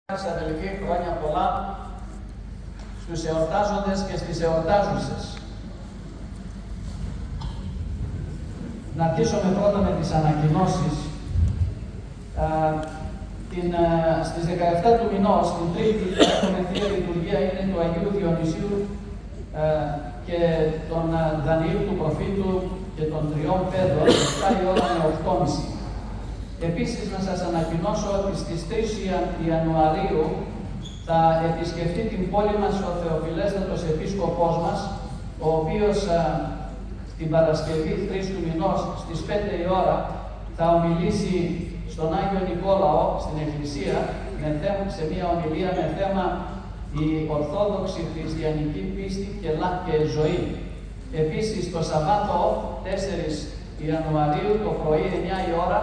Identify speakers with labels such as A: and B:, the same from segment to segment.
A: Αδελφοί, χρόνια πολλά στους εορτάζοντες και στις εορτάζουσες. Να αρχίσουμε πρώτα με τις ανακοινώσεις. Στις 17 του μηνός, την Τρίτη, έχουμε Θεία Λειτουργία, είναι του Αγίου Διονυσίου και τον Δανιήλ του Προφήτου και των Τριών Πέτρων, 7 η ώρα με 8.30. Επίσης, να σας ανακοινώσω ότι στις 3 Ιανουαρίου θα επισκεφτεί την πόλη μας ο Θεοφιλέστατος Επίσκοπός μας, ο οποίος την Παρασκευή 3 του μηνός στις 5 η ώρα θα ομιλήσει στον Άγιο Νικόλαο, στην Εκκλησία, σε μια ομιλία με θέμα η Ορθόδοξη Χριστιανική πίστη και ζωή. Επίσης, το Σαββάτο 4 Ιανουαρίου το πρωί 9 η ώρα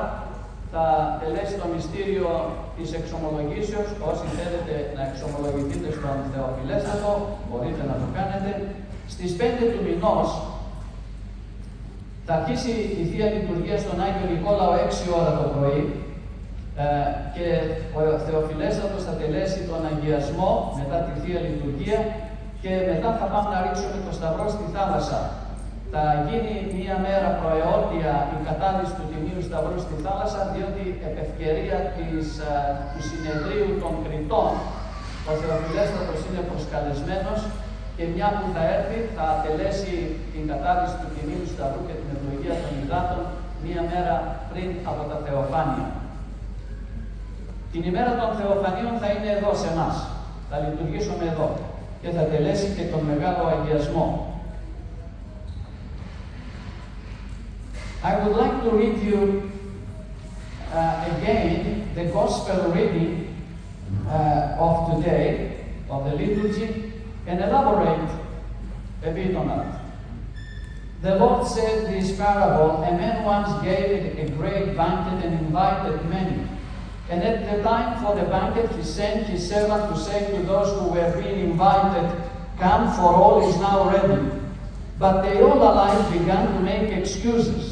A: θα τελέσει το μυστήριο της εξομολογήσεως. Όσοι θέλετε να εξομολογηθείτε στον Θεοφιλέστατο, μπορείτε να το κάνετε. Στις 5 του μηνός θα αρχίσει η Θεία Λειτουργία στον Άγιο Νικόλαο 6 ώρα το πρωί και ο Θεοφιλέστατος θα τελέσει τον αγιασμό μετά τη Θεία Λειτουργία και μετά θα πάμε να ρίξουμε το σταυρό στη θάλασσα. Θα γίνει μία μέρα προεόρτια η κατάδυση του Τιμίου Σταυρού στη θάλασσα, διότι επ' ευκαιρία του συνεδρίου των Κριτών ο Θεοφιλέστατος είναι προσκαλεσμένος και μια που θα έρθει θα τελέσει την κατάδυση του Τιμίου Σταυρού και την ευλογία των υδάτων μία μέρα πριν από τα Θεοφάνεια. Την ημέρα των Θεοφανίων θα είναι εδώ σε εμάς. Θα λειτουργήσουμε εδώ και θα τελέσει και τον μεγάλο αγιασμό. I would like to read you again the Gospel reading of today, of the liturgy, and elaborate a bit on that. The Lord said this parable, a man once gave a great banquet and invited many. And at the time for the banquet, he sent his servant to say to those who were being invited, "Come, for all is now ready." But they all alike began to make excuses.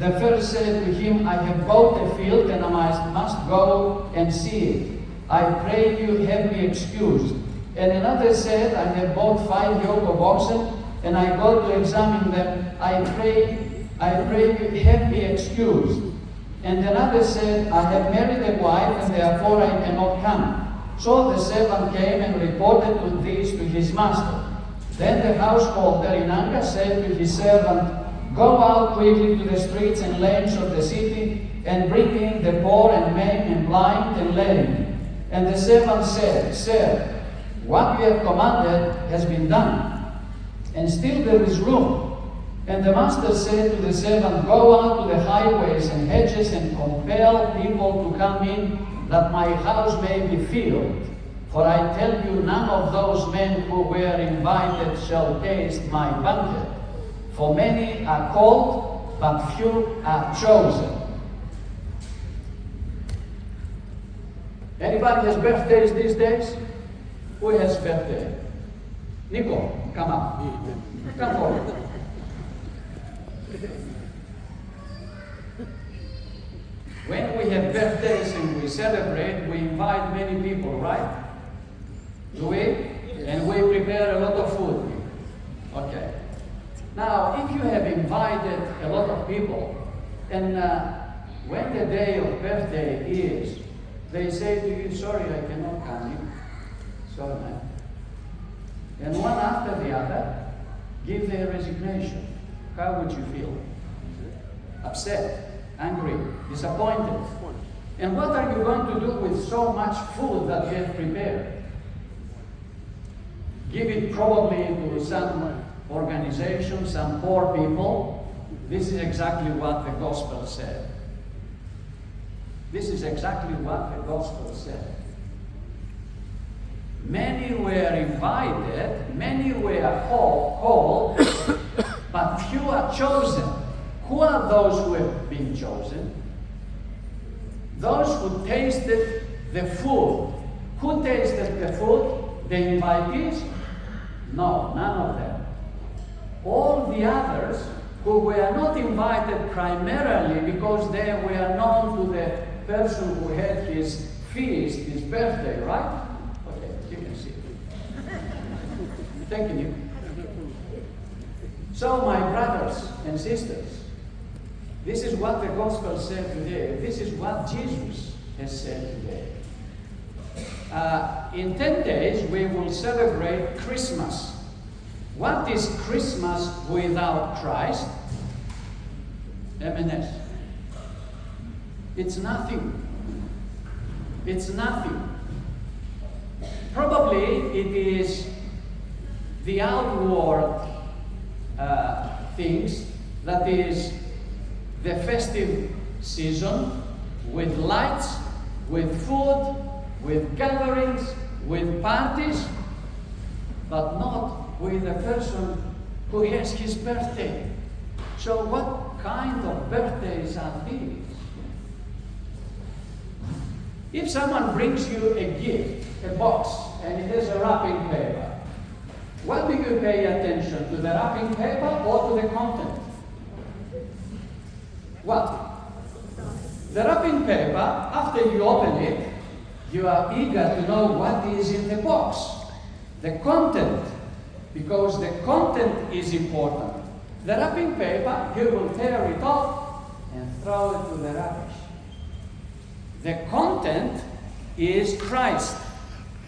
A: The first said to him, "I have bought a field and I must go and see it. I pray you, have me excused." And another said, "I have bought 5 yoke of oxen and I go to examine them. I pray you, have me excused." And another said, "I have married a wife and therefore I cannot come." So the servant came and reported this to his master. Then the householder in anger said to his servant, "Go out quickly to the streets and lanes of the city and bring in the poor and maimed and blind and lame." And the servant said, "Sir, what you have commanded has been done, and still there is room." And the master said to the servant, "Go out to the highways and hedges and compel people to come in, that my house may be filled. For I tell you, none of those men who were invited shall taste my banquet. For many are called, but few are chosen." Anybody has birthdays these days? Who has birthday? Nico, come up. Come forward. When we have birthdays and we celebrate, we invite many people, right? Do we? And we prepare a lot of food. Okay. Now, if you have invited a lot of people, and when the day of birthday is, they say to you, "Sorry, I cannot come in." Sorry, man. And one after the other give their resignation. How would you feel? Upset, angry, disappointed. And what are you going to do with so much food that you have prepared? Give it probably to some organization, some poor people. This is exactly what the gospel said. This is exactly what the gospel said. Many were invited, many were called, but few are chosen. Who are those who have been chosen? Those who tasted the food. Who tasted the food? The invitees? No, none of them. All the others who were not invited primarily because they were known to the person who had his feast, his birthday, right? Okay, you can see. Thank you. So, my brothers and sisters, this is what the gospel said today. This is what Jesus has said today. In 10 days, we will celebrate Christmas. What is Christmas without Christ? M&S. It's nothing. It's nothing. Probably it is the outward things, that is the festive season, with lights, with food, with gatherings, with parties, but not with a person who has his birthday. So what kind of birthdays are these? If someone brings you a gift, a box, and it has a wrapping paper, what do you pay attention to, the wrapping paper or to the content? What? The wrapping paper, after you open it, you are eager to know what is in the box. The content, because the content is important. The wrapping paper, you will tear it off and throw it to the rubbish. The content is Christ.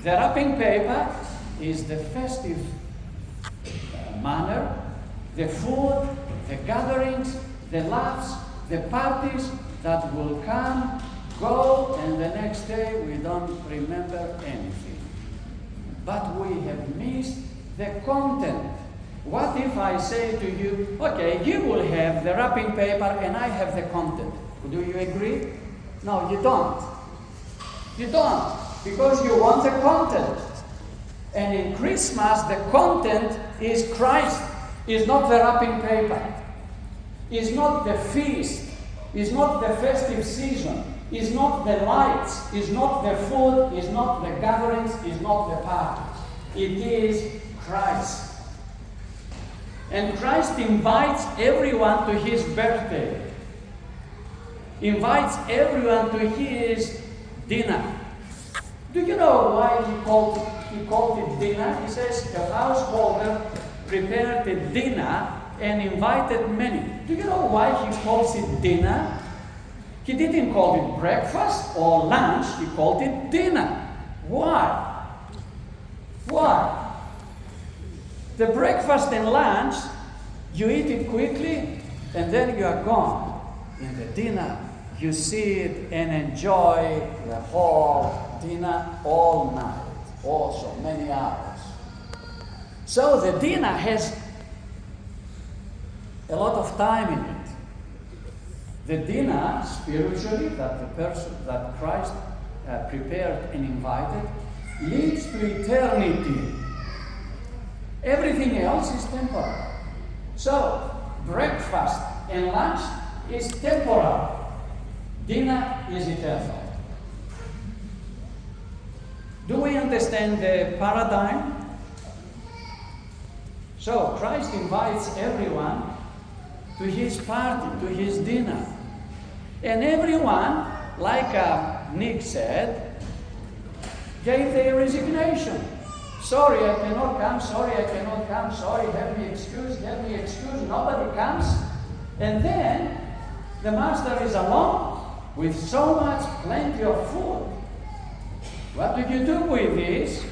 A: The wrapping paper is the festive manner, the food, the gatherings, the laughs, the parties that will come, go, and the next day we don't remember anything. But we have missed the content. What if I say to you, okay, you will have the wrapping paper and I have the content. Do you agree? No, you don't. You don't, because you want the content. And in Christmas, the content is Christ, is not the wrapping paper, is not the feast, is not the festive season, is not the lights, is not the food, is not the gatherings, is not the parties. It is Christ. And Christ invites everyone to his birthday, invites everyone to his dinner. Do you know why he called it dinner? He says the householder prepared a dinner and invited many. Do you know why he calls it dinner? He didn't call it breakfast or lunch, he called it dinner. Why? Why? The breakfast and lunch, you eat it quickly and then you are gone. In the dinner, you sit and enjoy the whole dinner all night, also many hours. So the dinner has a lot of time in it. The dinner, spiritually, that the person that Christ prepared and invited, leads to eternity. Everything else is temporal. So, breakfast and lunch is temporal. Dinner is eternal. Do we understand the paradigm? So, Christ invites everyone to his party, to his dinner. And everyone, like Nick said, gave their resignation. Sorry, I cannot come. Sorry, I cannot come. Sorry, have me excused. Nobody comes. And then the master is alone with so much, plenty of food. What do you do with this?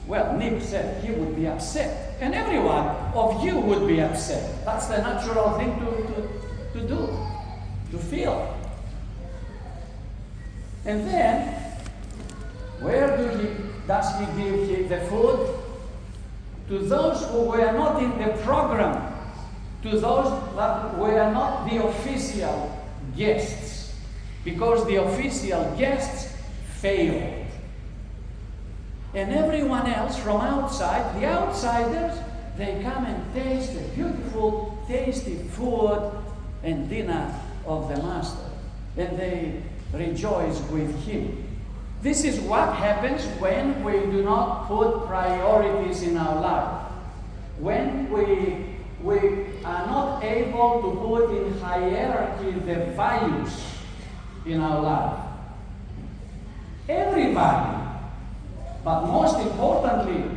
A: Well, Nick said he would be upset. And every one of you would be upset. That's the natural thing to do, to feel. And then, where does he give the food? To those who were not in the program, to those that were not the official guests, because the official guests failed. And everyone else from outside, the outsiders, they come and taste the beautiful, tasty food and dinner of the Master. And they rejoice with him. This is what happens when we do not put priorities in our life. When we are not able to put in hierarchy the values in our life. every value, but most importantly,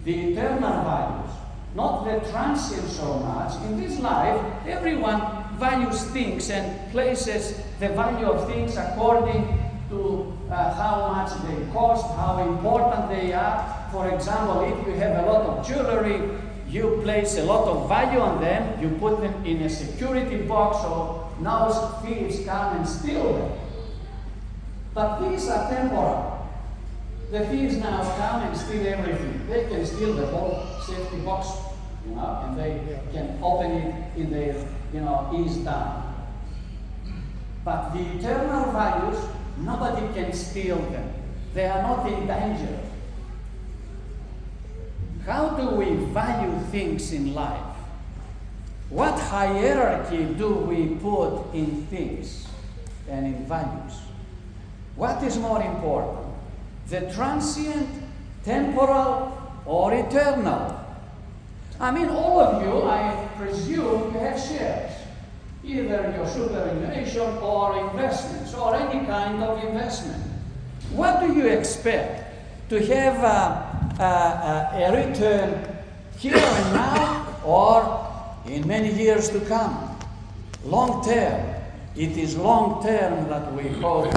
A: the eternal values, not the transient so much. In this life, everyone values things and places the value of things according to how much they cost, how important they are. For example, if you have a lot of jewelry, you place a lot of value on them, you put them in a security box, so now thieves come and steal them. But these are temporal. The thieves now come and steal everything. They can steal the whole safety box, and they can open it in their, ease time. But the eternal values, nobody can steal them. They are not in danger. How do we value things in life? What hierarchy do we put in things and in values? What is more important? The transient, temporal, or eternal? I mean, all of you, I presume, you have shares. Either your superannuation or investments, or any kind of investment. What do you expect? To have a return here and now, or in many years to come? Long term. It is long term that we hope